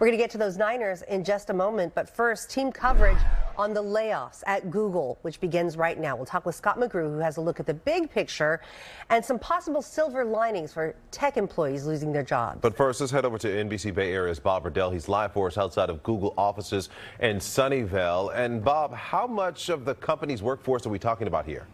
We're going to get to those Niners in just a moment, but first, team coverage on the layoffs at Google, which begins right now. We'll talk with Scott McGrew, who has a look at the big picture and some possible silver linings for tech employees losing their jobs. But first, let's head over to NBC Bay Area's Bob Redell. He's live for us outside of Google offices in Sunnyvale. And Bob, how much of the company's workforce are we talking about here?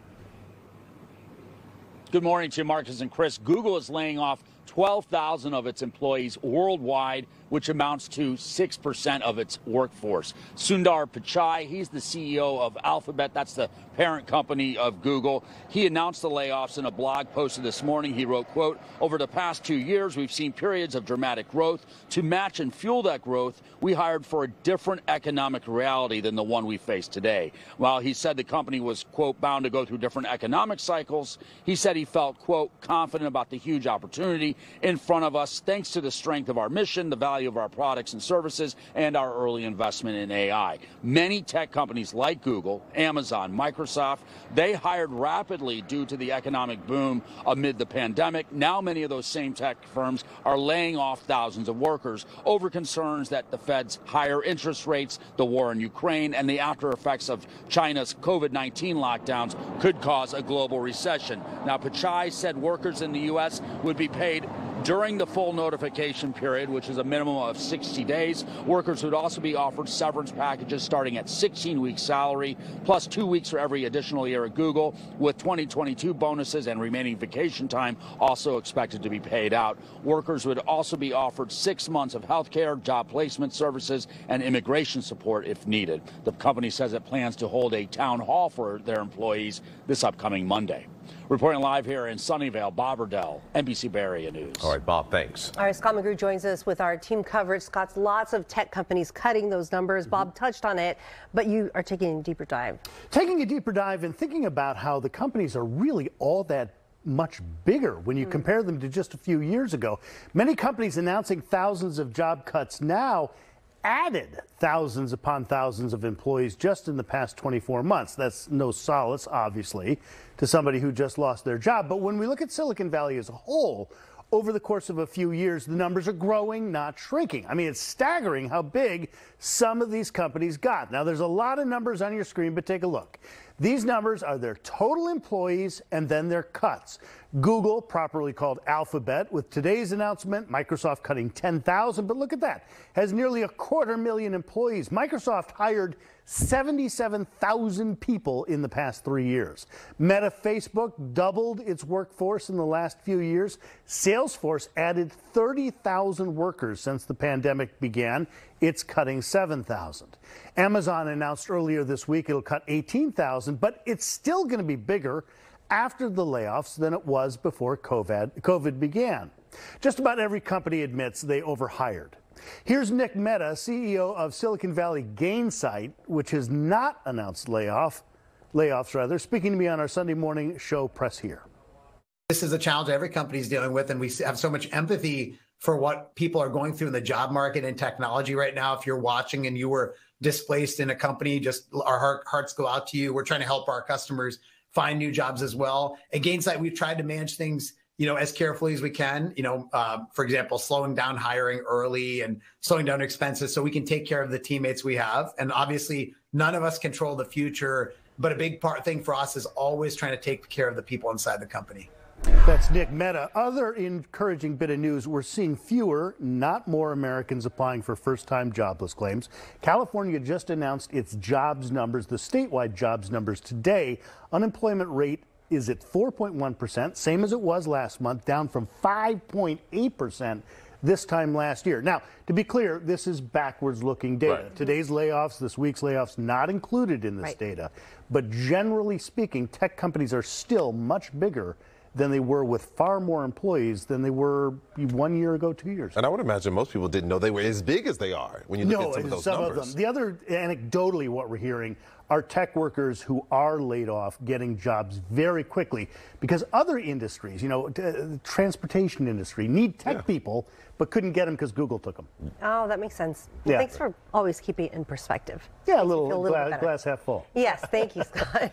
Good morning to you, Marcus and Chris. Google is laying off 12,000 of its employees worldwide, which amounts to 6% of its workforce. Sundar Pichai, he's the CEO of Alphabet. That's the parent company of Google. He announced the layoffs in a blog posted this morning. He wrote, quote, "Over the past 2 years, we've seen periods of dramatic growth. To match and fuel that growth, we hired for a different economic reality than the one we face today." While he said the company was, quote, bound to go through different economic cycles, he said he felt, quote, confident about the huge opportunity in front of us, thanks to the strength of our mission, the value of our products and services, and our early investment in AI. Many tech companies like Google, Amazon, Microsoft, they hired rapidly due to the economic boom amid the pandemic. Now many of those same tech firms are laying off thousands of workers over concerns that the Fed's higher interest rates, the war in Ukraine, and the after effects of China's COVID-19 lockdowns could cause a global recession. Now, Pichai said workers in the U.S. would be paid during the full notification period, which is a minimum of 60 days. Workers would also be offered severance packages starting at 16 weeks salary, plus 2 weeks for every additional year at Google, with 2022 bonuses and remaining vacation time also expected to be paid out. Workers would also be offered 6 months of health care, job placement services, and immigration support if needed. The company says it plans to hold a town hall for their employees this upcoming Monday. Reporting live here in Sunnyvale, Bob Redell, NBC Bay Area News. All right, Bob, thanks. All right, Scott McGrew joins us with our team coverage. Scott's lots of tech companies cutting those numbers. Bob touched on it, but you are taking a deeper dive. Taking a deeper dive and thinking about how the companies are really all that much bigger when you compare them to just a few years ago. Many companies announcing thousands of job cuts now added thousands upon thousands of employees just in the past 24 months. That's no solace, obviously, to somebody who just lost their job. But when we look at Silicon Valley as a whole, over the course of a few years, the numbers are growing, not shrinking. I mean, it's staggering how big some of these companies got. Now, there's a lot of numbers on your screen, but take a look. These numbers are their total employees and then their cuts. Google, properly called Alphabet, with today's announcement, Microsoft cutting 10,000, but look at that, has nearly 250,000 employees. Microsoft hired 77,000 people in the past 3 years. Meta, Facebook doubled its workforce in the last few years. Salesforce added 30,000 workers since the pandemic began. It's cutting 7,000. Amazon announced earlier this week it'll cut 18,000, but it's still going to be bigger after the layoffs than it was before COVID began. Just about every company admits they overhired. Here's Nick Mehta, CEO of Silicon Valley Gainsight, which has not announced layoffs, speaking to me on our Sunday morning show Press Here. This is a challenge every company is dealing with, and we have so much empathy for what people are going through in the job market and technology right now. If you're watching and you were displaced in a company, just our hearts go out to you. We're trying to help our customers find new jobs as well. At Gainsight, we've tried to manage things as carefully as we can, for example, slowing down hiring early and slowing down expenses so we can take care of the teammates we have. And obviously, none of us control the future, but a big thing for us is always trying to take care of the people inside the company. That's Nick Mehta. Other encouraging bit of news, we're seeing fewer, not more Americans applying for first-time jobless claims. California just announced its jobs numbers, the statewide jobs numbers today. Unemployment rate is at 4.1%, same as it was last month, down from 5.8% this time last year. Now, to be clear, this is backwards-looking data. Right. Today's layoffs, this week's layoffs, not included in this data. But generally speaking, tech companies are still much bigger than they were, with far more employees than they were 1 year ago, 2 years ago. And I would imagine most people didn't know they were as big as they are when you look at some of those numbers. Of them. The other, anecdotally, what we're hearing are tech workers who are laid off getting jobs very quickly because other industries, transportation industry, need tech people but couldn't get them because Google took them. Oh, that makes sense. Well, thanks for always keeping it in perspective. Yeah, a little glass half full. Yes, thank you, Scott.